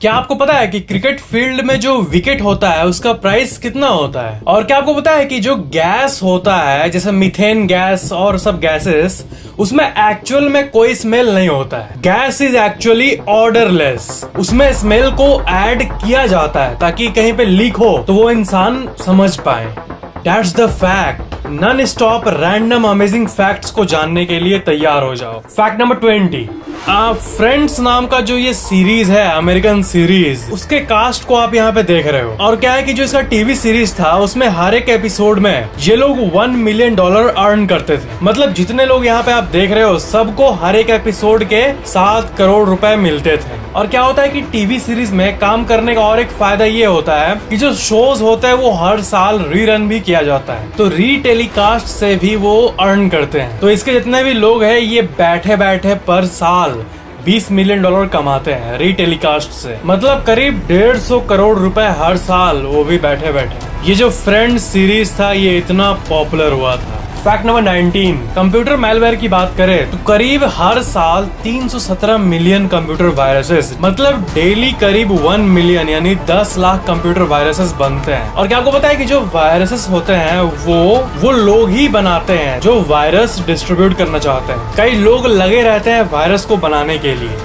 क्या आपको पता है कि क्रिकेट फील्ड में जो विकेट होता है उसका प्राइस कितना होता है? और क्या आपको पता है कि जो गैस होता है जैसे मीथेन गैस और सब गैसेस, उसमें एक्चुअल में कोई स्मेल नहीं होता है। Gas is actually odourless. उसमें स्मेल को ऐड किया जाता है ताकि कहीं पे लीक हो तो वो इंसान समझ पाए। That's the fact। Non stop random amazing facts को जानने के लिए तैयार हो जाओ। Fact number 20। फ्रेंड्स नाम का जो ये सीरीज है, अमेरिकन सीरीज, उसके कास्ट को आप यहाँ पे देख रहे हो। और क्या है कि जो इसका टीवी सीरीज था उसमें हर एक एपिसोड में ये लोग $1 मिलियन अर्न करते थे। मतलब जितने लोग यहाँ पे आप देख रहे हो सबको हर एक एपिसोड के 7 करोड़ रुपए मिलते थे। और क्या होता है कि टीवी सीरीज में काम करने का और एक फायदा ये होता है कि जो शोज होते हैं वो हर साल रीरन भी किया जाता है, तो टेलीकास्ट से भी वो अर्न करते हैं। तो इसके जितने भी लोग हैं ये बैठे बैठे पर साल $20 मिलियन कमाते हैं रीटेलीकास्ट से। मतलब करीब 150 करोड़ रुपए हर साल, वो भी बैठे बैठे। ये जो फ्रेंड्स सीरीज था ये इतना पॉपुलर हुआ था। Fact number 19। कंप्यूटर मैलवेयर की बात करें तो करीब हर साल 317 मिलियन कंप्यूटर वायरसेस, मतलब डेली करीब 1 मिलियन यानी 10 लाख कंप्यूटर वायरसेस बनते हैं। और क्या आपको पता है कि जो वायरसेस होते हैं वो लोग ही बनाते हैं जो वायरस डिस्ट्रीब्यूट करना चाहते हैं। कई लोग लगे रहते हैं वायरस को बनाने के लिए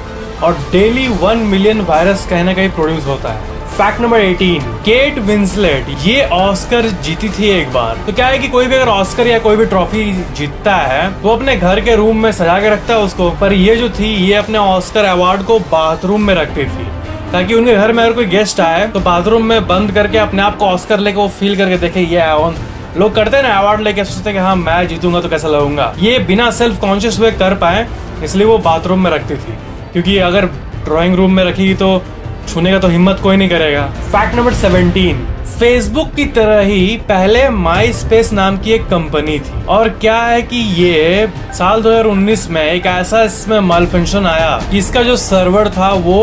और डेली 1 मिलियन वायरस कहीं ना कहीं प्रोड्यूस होता है। Fact number 18। केट विंसलेट ये ऑस्कर जीती थी एक बार। तो क्या है कि कोई भी अगर ऑस्कर या कोई भी ट्रॉफी जीतता है तो अपने घर के रूम में सजा के रखता है उसको, पर ये जो थी ये अपने ऑस्कर अवार्ड को बाथरूम में रखती थी ताकि उनके घर में अगर कोई गेस्ट आए तो बाथरूम में बंद करके अपने आप को ऑस्कर लेके वो फील करके देखे ये लोग करते हैं ना, अवार्ड लेके सोचते हैं कि हाँ मैं जीतूंगा तो कैसा लगूंगा। ये बिना सेल्फ कॉन्शियस हुए कर पाए इसलिए वो बाथरूम में रखती थी, क्योंकि अगर ड्राइंग रूम में रखेगी तो छूने का तो हिम्मत कोई नहीं करेगा। Fact number 17। फेसबुक की तरह ही पहले माई स्पेस नाम की एक कंपनी थी। और क्या है कि ये साल 2019 में एक ऐसा इसमें मालफंक्शन आया कि इसका जो सर्वर था वो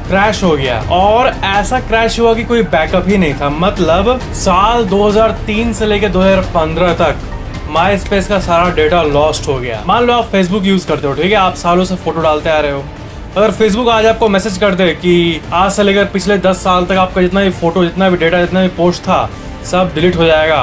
क्रैश हो गया। और ऐसा क्रैश हुआ कि कोई बैकअप ही नहीं था। मतलब साल 2003 से लेकर 2015 तक माई स्पेस का सारा डेटा लॉस्ट हो गया। मान लो आप फेसबुक यूज करते हो, ठीक है, आप सालों से फोटो डालते आ रहे हो। अगर फेसबुक आज आपको मैसेज कर दे कि आज से लेकर पिछले 10 साल तक आपका जितना भी फोटो, जितना भी डेटा, जितना भी पोस्ट था सब डिलीट हो जाएगा,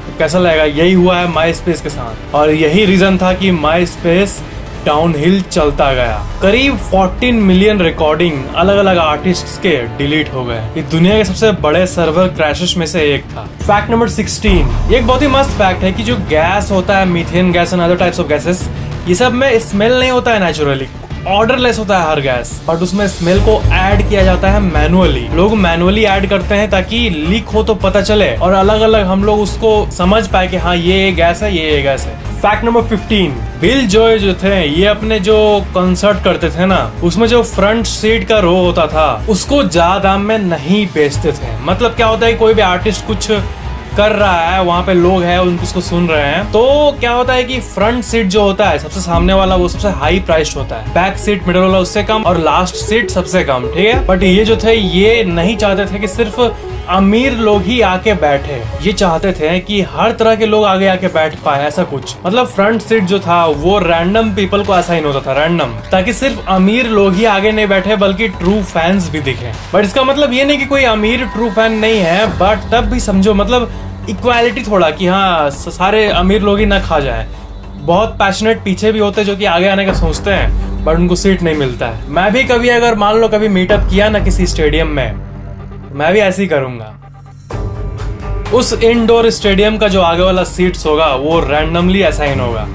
तो कैसा लगेगा? यही हुआ है माई स्पेस के साथ। और यही रीजन था कि माई स्पेस डाउनहिल चलता गया। करीब 14 मिलियन रिकॉर्डिंग अलग अलग आर्टिस्ट्स के डिलीट हो गए। ये दुनिया के सबसे बड़े सर्वर क्रैशेस में से एक था। Fact number 16। एक बहुत ही मस्त फैक्ट है कि जो गैस होता है, methane gas and other types of gases, ये सब में स्मेल नहीं होता है नेचुरली, ऑर्डरलेस होता है हर गैस, बट उसमें स्मेल को ऐड किया जाता है मैनुअली। लोग मैनुअली ऐड करते हैं ताकि लीक हो तो पता चले और अलग अलग हम लोग उसको समझ पाए कि हाँ ये गैस है, ये गैस है। Fact number 15। बिल जॉय जो थे ये अपने जो कंसर्ट करते थे ना, उसमें जो फ्रंट सीट का रो होता था उसको ज्यादा दाम में नहीं बेचते थे। मतलब क्या होता है, कोई भी आर्टिस्ट कुछ कर रहा है, वहाँ पे लोग हैं उनको उसको सुन रहे हैं, तो क्या होता है कि फ्रंट सीट जो होता है सबसे सामने वाला वो सबसे हाई प्राइस्ड होता है, बैक सीट मिडिल वाला उससे कम और लास्ट सीट सबसे कम, ठीक है। बट ये जो थे ये नहीं चाहते थे कि सिर्फ अमीर लोग ही आके बैठे, ये चाहते थे कि हर तरह के लोग आगे आके बैठ पाए, ऐसा कुछ। मतलब फ्रंट सीट जो था वो रैंडम पीपल को असाइन होता था, रैंडम, ताकि सिर्फ अमीर लोग ही आगे नहीं बैठे बल्कि ट्रू फैंस भी दिखे। बट इसका मतलब ये नहीं कि कोई अमीर ट्रू फैन नहीं है, बट तब भी समझो मतलब इक्वालिटी थोड़ा, कि हाँ सारे अमीर लोग ही ना खा जाए। बहुत पैशनेट पीछे भी होते हैं जो कि आगे आने का सोचते हैं बट उनको सीट नहीं मिलता है। मैं भी कभी अगर मान लो कभी मीटअप किया ना किसी स्टेडियम में, मैं भी ऐसे ही करूंगा। उस इंडोर स्टेडियम का जो आगे वाला सीट्स होगा वो रैंडमली असाइन होगा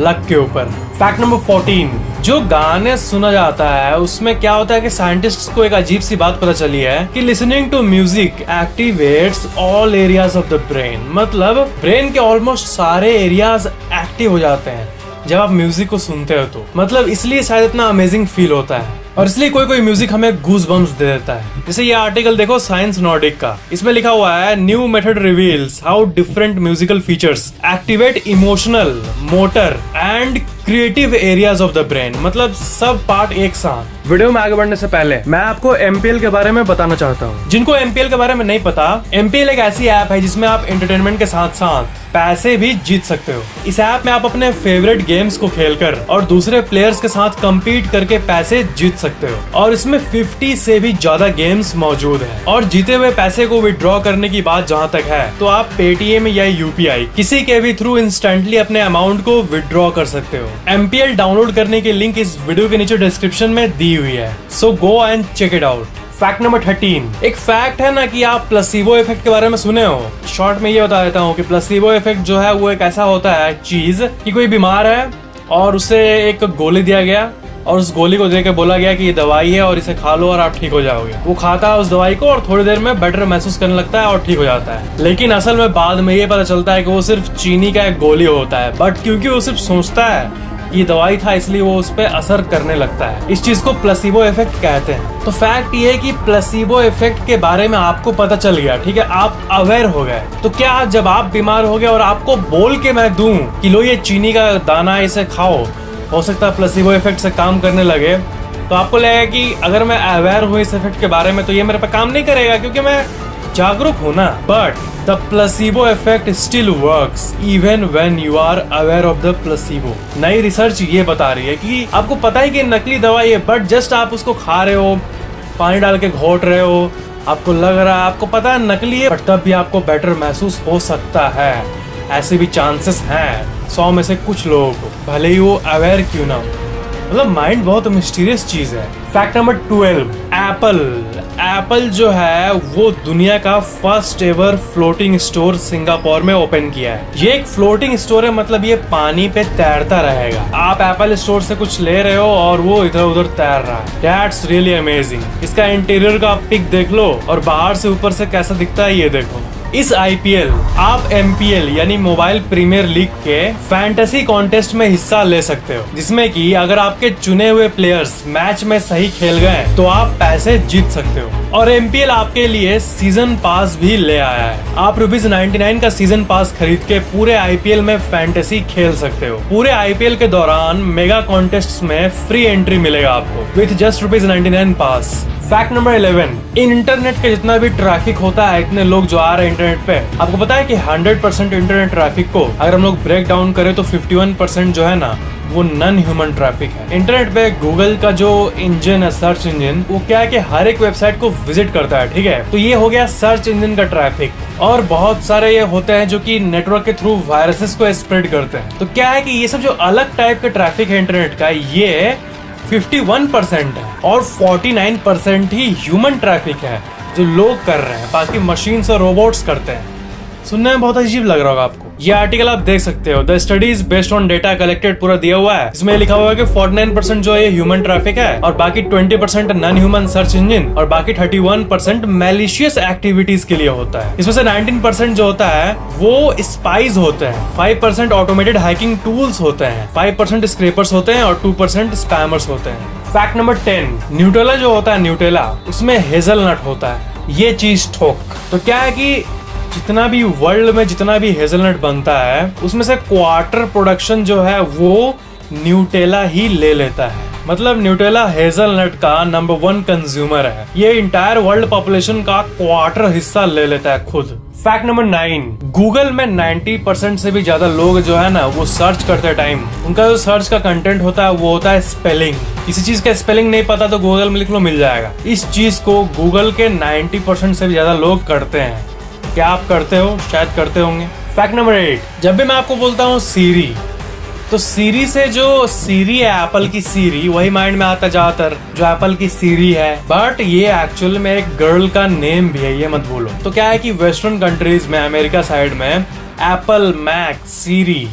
लक के ऊपर। Fact number 14। जो गाने सुना जाता है उसमें क्या होता है कि साइंटिस्ट्स को एक अजीब सी बात पता चली है कि listening to music activates all areas of the brain. मतलब ब्रेन के ऑलमोस्ट सारे एरियाज एक्टिव हो जाते हैं जब आप म्यूजिक को सुनते हो तो। मतलब इसलिए शायद इतना अमेजिंग फील होता है और इसलिए कोई कोई म्यूजिक हमें गूज बम्स दे देता है। जैसे ये आर्टिकल देखो साइंस नॉर्डिक का, इसमें लिखा हुआ है new method reveals how different musical features activate emotional, motor and creative areas of the brain, मतलब सब पार्ट एक साथ। वीडियो में आगे बढ़ने से पहले मैं आपको एमपीएल के बारे में बताना चाहता हूँ। जिनको एमपीएल के बारे में नहीं पता, एमपीएल एक ऐसी ऐप है जिसमें आप एंटरटेनमेंट के साथ साथ पैसे भी जीत सकते हो। इस ऐप में आप अपने फेवरेट गेम्स को खेलकर और दूसरे प्लेयर्स के साथ कम्पीट करके पैसे जीत सकते हो, और इसमें 50 से भी ज्यादा गेम्स मौजूद हैं। और जीते हुए पैसे को विड्रॉ करने की बात जहाँ तक है, तो आप पेटीएम या यूपीआई किसी के भी थ्रू इंस्टेंटली अपने अमाउंट को विड्रॉ कर सकते हो। एमपीएल डाउनलोड करने की लिंक इस वीडियो के नीचे डिस्क्रिप्शन में दी हुई है, so go and check it out. Fact number 13, एक फैक्ट है ना कि आप प्लेसिबो इफेक्ट के बारे में सुने हो। शॉर्ट में ये बता देता हूँ कि प्लेसिबो इफेक्ट जो है वो एक ऐसा होता है चीज कि कोई बीमार है और उसे एक गोली दिया गया और उस गोली को देकर बोला गया कि ये दवाई है और इसे खा लो और आप ठीक हो जाओगे। वो खाता है उस दवाई को और थोड़ी देर में बेटर महसूस करने लगता है और ठीक हो जाता है। लेकिन असल में बाद में ये पता चलता है कि वो सिर्फ चीनी का एक गोली होता है, बट क्योंकि वो सिर्फ सोचता है ये दवाई था इसलिए वो उस पर असर करने लगता है। इस चीज को प्लेसिबो इफेक्ट कहते हैं। तो फैक्ट ये है कि प्लेसिबो इफेक्ट के बारे में आपको पता चल गया, ठीक है, आप अवेयर हो गए। तो क्या जब आप बीमार हो गए और आपको बोल के मैं दूं कि लो ये चीनी का दाना इसे खाओ, हो सकता है प्लेसिबो इफेक्ट से काम करने लगे, तो आपको लगेगा कि अगर मैं अवेयर हूँ इस इफेक्ट के बारे में तो ये मेरे पे काम नहीं करेगा क्योंकि मैं जागरूक हूँ ना। But the placebo effect still works even when you are aware of the placebo. नई रिसर्च ये बता रही है कि आपको पता है कि नकली दवाई है, बट जस्ट आप उसको खा रहे हो, पानी डाल के घोट रहे हो, आपको लग रहा है, आपको पता है नकली है, बट तब भी आपको बेटर महसूस हो सकता है। ऐसे भी चांसेस हैं 100 में से कुछ लोगों को, भले ही वो अवेयर क्यों ना हो। मतलब माइंड बहुत मिस्टीरियस चीज है। फैक्ट नंबर 12, एप्पल जो है वो दुनिया का first ever floating store Singapore में ओपन किया है। ये एक फ्लोटिंग स्टोर है, मतलब ये पानी पे तैरता रहेगा। आप एप्पल स्टोर से कुछ ले रहे हो और वो इधर उधर तैर रहा है। That's really amazing. इसका इंटीरियर का पिक देख लो और बाहर से ऊपर से कैसा दिखता है ये देखो। इस आईपीएल आप एमपीएल यानी मोबाइल प्रीमियर लीग के फैंटेसी कॉन्टेस्ट में हिस्सा ले सकते हो, जिसमें कि अगर आपके चुने हुए प्लेयर्स मैच में सही खेल गए तो आप पैसे जीत सकते हो। और एमपीएल आपके लिए सीजन पास भी ले आया है। आप ₹99 का सीजन पास खरीद के पूरे आईपीएल में फैंटेसी खेल सकते हो। पूरे आईपीएल के दौरान मेगा कॉन्टेस्ट में फ्री एंट्री मिलेगा आपको with just ₹99 pass. Fact number 11, internet का जितना भी ट्रैफिक होता है, इतने लोग जो आ रहे हैं इंटरनेट पे, आपको पता है कि 100% इंटरनेट ट्रैफिक को अगर हम लोग ब्रेक डाउन करें तो 51% जो है ना वो नॉन ह्यूमन ट्रैफिक है। इंटरनेट पे गूगल का जो इंजन है, सर्च इंजन, वो क्या है कि हर एक वेबसाइट को विजिट करता है, ठीक है। तो ये हो गया सर्च इंजन का ट्रैफिक। और बहुत सारे ये होते हैं जो कि नेटवर्क के थ्रू वायरसेस को स्प्रेड करते हैं। तो क्या है कि ये सब जो अलग टाइप का ट्रैफिक है इंटरनेट का, ये 51% है और 49% ही ह्यूमन ट्रैफिक है जो लोग कर रहे हैं, बाकी मशीन्स और रोबोट्स करते हैं। सुनने में बहुत अजीब लग रहा होगा आपको। ये आर्टिकल आप देख सकते हो, the studies based on data collected पूरा दिया हुआ है। इसमें लिखा हुआ है कि 49% जो है ह्यूमन ट्रैफिक है और बाकी 20% नॉन ह्यूमन सर्च इंजन और बाकी 31% मैलिशियस एक्टिविटीज के लिए होता है। इसमें से 19% जो होता है वो स्पाइज होते हैं, 5% ऑटोमेटेड हैकिंग टूल्स होते हैं, 5% स्क्रैपर्स होते हैं और 2% स्पैमर्स होते हैं। फैक्ट नंबर 10, न्यूटेला जो होता है, न्यूटेला उसमें हेजलनट होता है। ये चीज ठोक। तो क्या है कि जितना भी वर्ल्ड में जितना भी हेजलनट बनता है उसमें से क्वार्टर प्रोडक्शन जो है वो न्यूटेला ही ले लेता है। मतलब न्यूटेला हेजलनट का नंबर 1 कंज्यूमर है। ये इंटायर वर्ल्ड पॉपुलेशन का क्वार्टर हिस्सा ले लेता है खुद। फैक्ट नंबर 9, गूगल में 90% से भी ज्यादा लोग जो है ना वो सर्च करते टाइम उनका जो सर्च का कंटेंट होता है वो होता है स्पेलिंग। किसी चीज का स्पेलिंग नहीं पता तो गूगल में लिख लो, मिल जाएगा। इस चीज को गूगल के 90% से भी ज्यादा लोग करते हैं। क्या आप करते हो? शायद करते होंगे। फैक्ट नंबर 8, जब भी मैं आपको बोलता हूँ सीरी, तो सीरी से जो सीरी है एप्पल की सीरी, वही माइंड में आता ज्यादातर जो एप्पल की सीरी है, बट ये एक्चुअल में एक गर्ल का नेम भी है, ये मत भूलो। तो क्या है कि वेस्टर्न कंट्रीज में, अमेरिका साइड में एप्पल, मैक, सीरी,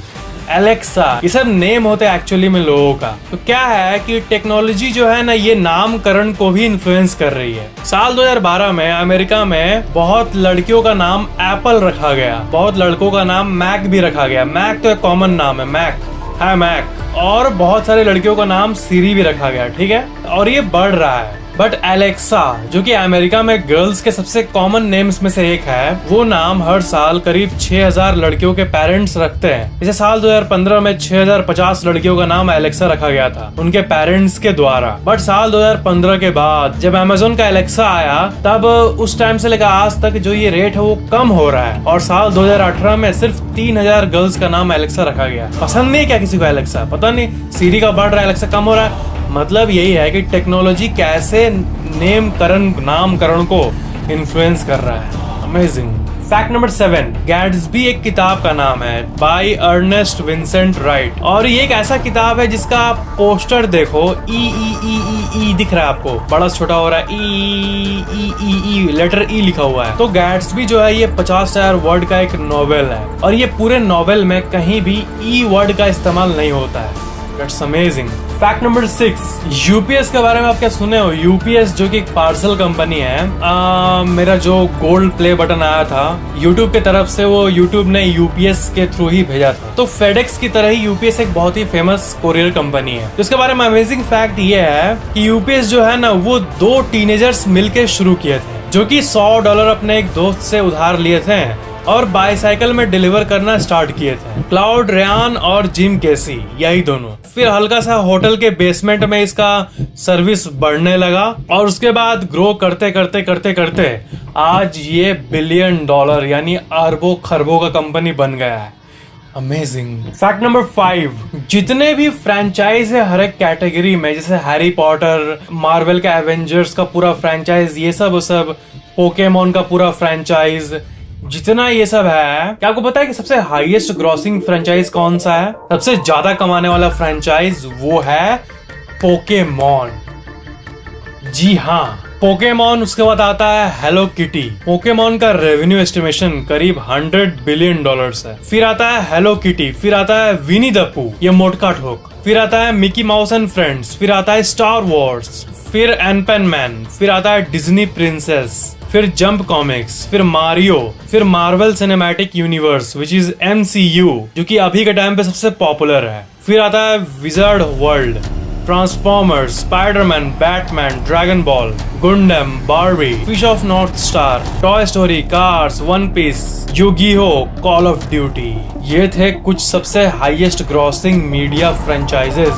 एलेक्सा, ये सब नेम होते हैं एक्चुअली में लोगों का। तो क्या है कि टेक्नोलॉजी जो है ना ये नामकरण को भी इन्फ्लुएंस कर रही है। साल 2012 में अमेरिका में बहुत लड़कियों का नाम एप्पल रखा गया, बहुत लड़कों का नाम मैक भी रखा गया। मैक तो एक कॉमन नाम है, मैक है मैक। और बहुत सारे लड़कियों का नाम सीरी भी रखा गया, ठीक है। और ये बढ़ रहा है। बट एलेक्सा, जो कि अमेरिका में गर्ल्स के सबसे कॉमन नेम्स में से एक है, वो नाम हर साल करीब 6000 लड़कियों के पेरेंट्स रखते हैं। जैसे साल 2015 में 6050 लड़कियों का नाम एलेक्सा रखा गया था उनके पेरेंट्स के द्वारा। बट साल 2015 के बाद जब अमेज़न का एलेक्सा आया, तब उस टाइम से लेकर आज तक जो ये रेट है वो कम हो रहा है, और साल 2018 में सिर्फ 3000 गर्ल्स का नाम एलेक्सा रखा गया। पसंद नहीं क्या किसी को एलेक्सा? पता नहीं, सीरी का बढ़ रहा है, एलेक्सा कम हो रहा है। मतलब यही है कि टेक्नोलॉजी कैसे नामकरण को इन्फ्लुएंस कर रहा है। अमेजिंग। फैक्ट नंबर 7, गैट्सबी एक किताब का नाम है बाय अर्नेस्ट विंसेंट राइट, और ये एक ऐसा किताब है जिसका आप पोस्टर देखो, ई दिख रहा है आपको, बड़ा छोटा हो रहा है, ई लेटर ई लिखा हुआ है। तो गैट्सबी जो है ये 50,000 वर्ड का एक नॉवेल है, और ये पूरे नॉवेल में कहीं भी ई वर्ड का इस्तेमाल नहीं होता है। That's amazing. Fact number 6, UPS के बारे में आप क्या सुने हो? यूपीएस जो कि एक पार्सल कंपनी है। मेरा जो गोल्ड प्ले बटन आया था यूट्यूब की तरफ से, वो यूट्यूब ने यूपीएस के थ्रू ही भेजा था। तो फेडेक्स की तरह ही यूपीएस एक बहुत ही फेमस कोरियर कंपनी है। तो इसके बारे में अमेजिंग फैक्ट ये है कि यूपीएस जो है ना, वो 2 टीनेजर्स मिलकर शुरू किए थे, जो कि $100 अपने एक दोस्त से उधार लिए थे और बाईसाइकिल में डिलीवर करना स्टार्ट किए थे। क्लाउड रेयान और जिम केसी, यही दोनों। फिर हल्का सा होटल के बेसमेंट में इसका सर्विस बढ़ने लगा, और उसके बाद ग्रो करते करते आज ये $1 बिलियन यानी अरबों खरबों का कंपनी बन गया है। अमेजिंग। फैक्ट नंबर 5, जितने भी फ्रेंचाइज है हर एक कैटेगरी में, जैसे हैरी पॉटर, मार्वल का एवेंजर्स का पूरा फ्रेंचाइज, ये सब पोकेमोन का पूरा फ्रेंचाइज, जितना ये सब है, क्या आपको पता है कि सबसे हाईएस्ट ग्रॉसिंग फ्रेंचाइज कौन सा है? सबसे ज्यादा कमाने वाला फ्रेंचाइज वो है पोकेमोन। जी हाँ, पोकेमोन। उसके बाद आता है हेलो किटी। पोकेमोन का रेवेन्यू एस्टिमेशन करीब $100 बिलियन है। फिर आता है हेलो किटी, फिर आता है विनी द पू, ये मोटका ठोक, फिर आता है मिकी माउस एंड फ्रेंड्स, फिर आता है स्टार वॉर्स, फिर एनपेन मैन, फिर आता है डिज्नी प्रिंसेस, फिर जंप कॉमिक्स, फिर मारियो, फिर Marvel cinematic universe which is MCU, जो कि अभी के टाइम पे सबसे पॉपुलर है। फिर आता है Wizard World, Transformers, Spiderman, Batman, Dragon Ball, Gundam, Barbie, Fish of North Star, Toy Story, Cars, One Piece, Yu-Gi-Oh, Call of Duty. ये थे कुछ सबसे highest grossing media franchises.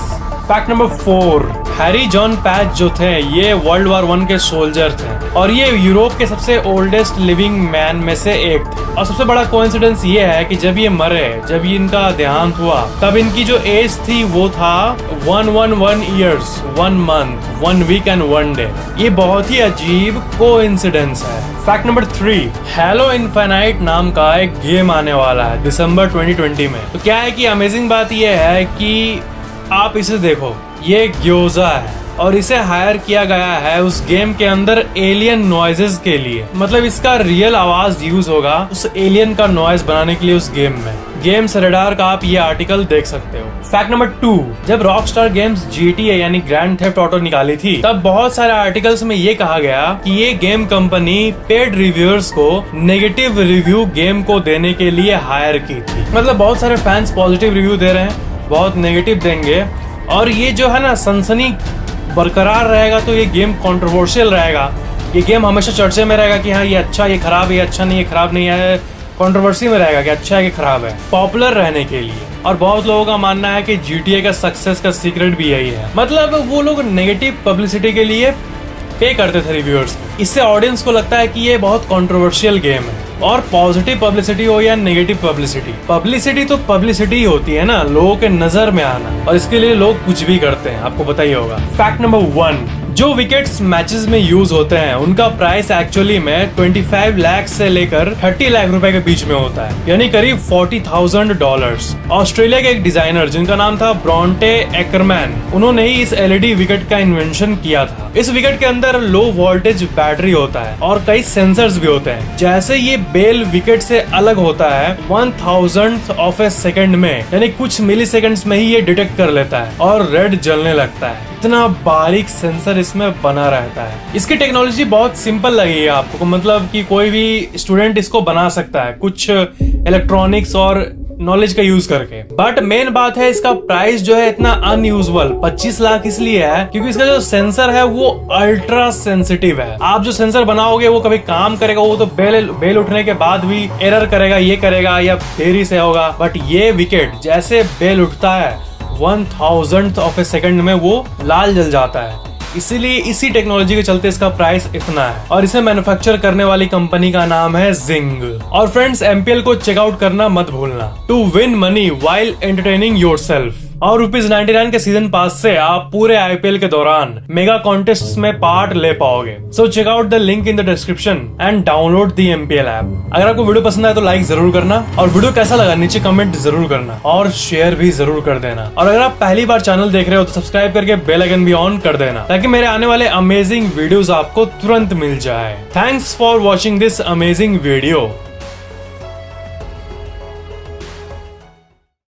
Fact number 4, Harry John Patch जो थे ये World War I के soldier थे, और ये यूरोप के सबसे ओल्डेस्ट लिविंग मैन में से एक थे। और सबसे बड़ा कोइंसिडेंस ये है कि जब ये मरे, जब ये इनका देहांत हुआ, तब इनकी जो एज थी वो था 111 years, 1 month, 1 week and 1 day। ये बहुत ही अजीब कोइंसिडेंस है। फैक्ट नंबर 3, हैलो इनफिनाइट नाम का एक गेम आने वाला है दिसंबर 2020 में। तो क्या है कि अमेजिंग बात ये है कि आप इसे देखो, ये ग्योजा है, और इसे हायर किया गया है उस गेम के अंदर एलियन नॉइजेस के लिए। मतलब इसका रियल आवाज यूज होगा उस एलियन का नॉइज बनाने के लिए उस गेम में। गेम्स रेडार का आप ये आर्टिकल देख सकते हो। फैक्ट नंबर 2, जब रॉकस्टार गेम्स GTA यानी ग्रैंड थेफ्ट ऑटो निकाली थी, तब बहुत सारे आर्टिकल्स में ये कहा गया कि ये गेम कंपनी पेड रिव्यूअर्स को नेगेटिव रिव्यू गेम को देने के लिए हायर की थी। मतलब बहुत सारे फैंस पॉजिटिव रिव्यू दे रहे हैं, बहुत नेगेटिव देंगे, और ये जो है ना सनसनी बरकरार रहेगा, तो ये गेम कंट्रोवर्शियल रहेगा। ये गेम हमेशा चर्चे में रहेगा कि हाँ ये अच्छा, ये खराब है, ये अच्छा नहीं, ये खराब नहीं है। कंट्रोवर्सी में रहेगा कि अच्छा है कि खराब है, पॉपुलर रहने के लिए। और बहुत लोगों का मानना है कि GTA का सक्सेस का सीक्रेट भी यही है। मतलब वो लोग नेगेटिव पब्लिसिटी के लिए पे करते थे रिव्यूअर्स। इससे ऑडियंस को लगता है कि ये बहुत कंट्रोवर्शियल गेम है। और पॉजिटिव पब्लिसिटी हो या नेगेटिव पब्लिसिटी तो पब्लिसिटी ही होती है ना, लोगों के नजर में आना, और इसके लिए लोग कुछ भी करते हैं, आपको पता ही होगा। फैक्ट नंबर 1, जो विकेट्स मैचेस में यूज होते हैं उनका प्राइस एक्चुअली में 25 लाख से लेकर 30 लाख रुपए के बीच में होता है, यानी करीब $40,000। ऑस्ट्रेलिया के एक डिजाइनर जिनका नाम था ब्रॉन्टे एकरमैन, उन्होंने ही इस LED विकेट का इन्वेंशन किया था। इस विकेट के अंदर लो वोल्टेज बैटरी होता है और कई सेंसर्स भी होते हैं। जैसे ये बेल विकेट से अलग होता है 1,000th ऑफ ए सेकंड में, यानी कुछ मिली सेकंड्स में ही ये डिटेक्ट कर लेता है और रेड जलने लगता है। इतना बारीक सेंसर इसमें बना रहता है। इसकी टेक्नोलॉजी बहुत सिंपल लगी है आपको, मतलब कि कोई भी स्टूडेंट इसको बना सकता है। कुछ इलेक्ट्रॉनिक्स और नॉलेज का यूज करके। बट मेन बात है इसका प्राइस जो है इतना अनयूजुअल 25 लाख इसलिए है क्योंकि इसका जो सेंसर है वो अल्ट्रा सेंसिटिव है। आप जो सेंसर बनाओगे वो कभी काम करेगा, वो तो बेल उठने के बाद भी एरर करेगा, ये करेगा या देरी से होगा। बट ये विकेट जैसे बेल उठता है 1,000th ऑफ ए सेकंड में वो लाल जल जाता है। इसीलिए इसी टेक्नोलॉजी के चलते इसका प्राइस इतना है और इसे मैन्युफैक्चर करने वाली कंपनी का नाम है जिंग। और फ्रेंड्स, MPL को चेकआउट करना मत भूलना to win money while entertaining yourself. और ₹99 के सीजन पास से आप पूरे IPL के दौरान मेगा कॉन्टेस्ट में पार्ट ले पाओगे। So check out the link in the description and download the MPL app. अगर आपको वीडियो पसंद आए तो लाइक जरूर करना और वीडियो कैसा लगा नीचे कमेंट जरूर करना और शेयर भी जरूर कर देना। और अगर आप पहली बार चैनल देख रहे हो तो सब्सक्राइब करके बेल आइकन भी ऑन कर देना ताकि मेरे आने वाले अमेजिंग वीडियोस आपको तुरंत मिल जाए। Thanks for watching this amazing video.